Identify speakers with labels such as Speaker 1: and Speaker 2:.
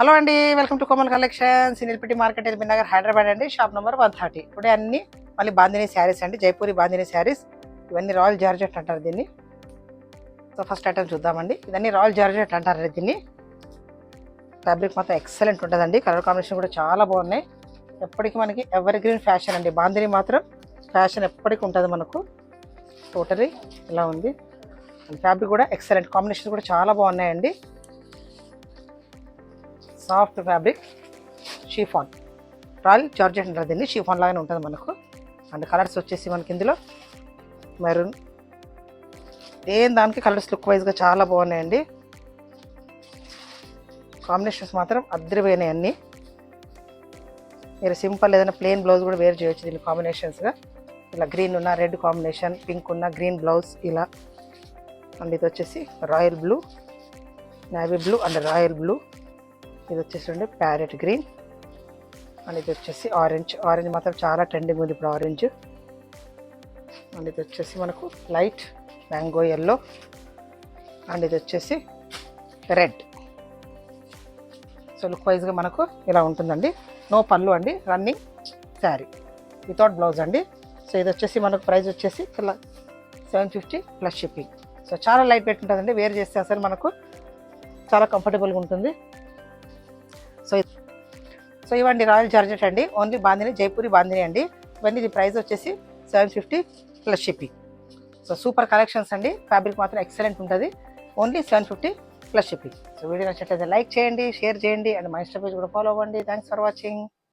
Speaker 1: Hello అండి, welcome to Komal collections in LPT market LB Nagar Hyderabad అండి. Shop number 130. Today అన్ని మళ్ళీ బాందినీ శారీస్ అండి, జైపూరి బాందినీ శారీస్. ఇవన్నీ రాయల్ జార్జెట్ అంటారు దీన్ని. సో ఫస్ట్ ఐటమ్ చూద్దామండి. ఇవన్నీ రాయల్ జార్జెట్ అంటారు దీన్ని. ఫ్యాబ్రిక్ మాత్రం ఎక్సలెంట్ ఉంటుందండి. కలర్ కాంబినేషన్ కూడా చాలా బాగున్నాయి. ఎప్పటికీ మనకి ఎవర్ గ్రీన్ ఫ్యాషన్ అండి. బాందినీ మాత్రం ఫ్యాషన్ ఎప్పటికీ ఉంటుంది మనకు. టోటలీ ఇలా ఉంది. ఫ్యాబ్రిక్ కూడా ఎక్సలెంట్, కాంబినేషన్ కూడా చాలా బాగున్నాయండి. సాఫ్ట్ ఫ్యాబ్రిక్ షీఫాన్, రాయల్ జార్జెట్ అంటారు దీన్ని. షీఫాన్ లాగానే ఉంటుంది మనకు. అండ్ కలర్స్ వచ్చేసి మనకి ఇందులో మెరూన్, దానికి కలర్స్ లుక్ వైజ్గా చాలా బాగున్నాయండి. కాంబినేషన్స్ మాత్రం అద్దరిపోయినాయి అన్నీ. మీరు సింపుల్ ఏదైనా ప్లెయిన్ బ్లౌజ్ కూడా వేర్ చేయొచ్చు దీని కాంబినేషన్స్గా. ఇలా గ్రీన్ ఉన్న రెడ్ కాంబినేషన్, పింక్ ఉన్న గ్రీన్ బ్లౌజ్ ఇలా. అండ్ ఇది వచ్చేసి royal blue, navy blue and royal blue. ఇది వచ్చేసి ప్యారెట్ గ్రీన్. అండ్ ఇది వచ్చేసి ఆరెంజ్. ఆరెంజ్ మాత్రం చాలా ట్రెండింగ్ ఉంది ఇప్పుడు ఆరెంజ్. అండ్ ఇది వచ్చేసి మనకు లైట్ మ్యాంగో ఎల్లో. అండ్ ఇది వచ్చేసి రెడ్. సో లుక్ వైజ్గా మనకు ఇలా ఉంటుందండి. నో పళ్ళు అండి, రన్నింగ్ శారీ వితౌట్ బ్లౌజ్ అండి. సో ఇది వచ్చేసి మనకు ప్రైస్ వచ్చేసి 750 ప్లస్ షిప్పింగ్. సో చాలా లైట్ వెయిట్ ఉంటుందండి. వేర్ చేస్తే అసలు మనకు చాలా కంఫర్టబుల్గా ఉంటుంది. సో ఇవ్వండి రాయల్ జార్జెట్ అండి, ఓన్లీ బాందినీ, జైపూరి బాందినీ అండి. ఇవన్నీ ఇది ప్రైస్ వచ్చేసి 750 plus shipping. So super collections అండి. ఫ్యాబ్రిక్ మాత్రం ఎక్సలెంట్ ఉంటుంది. Only 750 plus shipping. So video నచ్చినట్లయితే లైక్ చేయండి, షేర్ చేయండి అండ్ మా ఇన్స్టా పేజ్ కూడా ఫాలో అవ్వండి. Thanks for watching.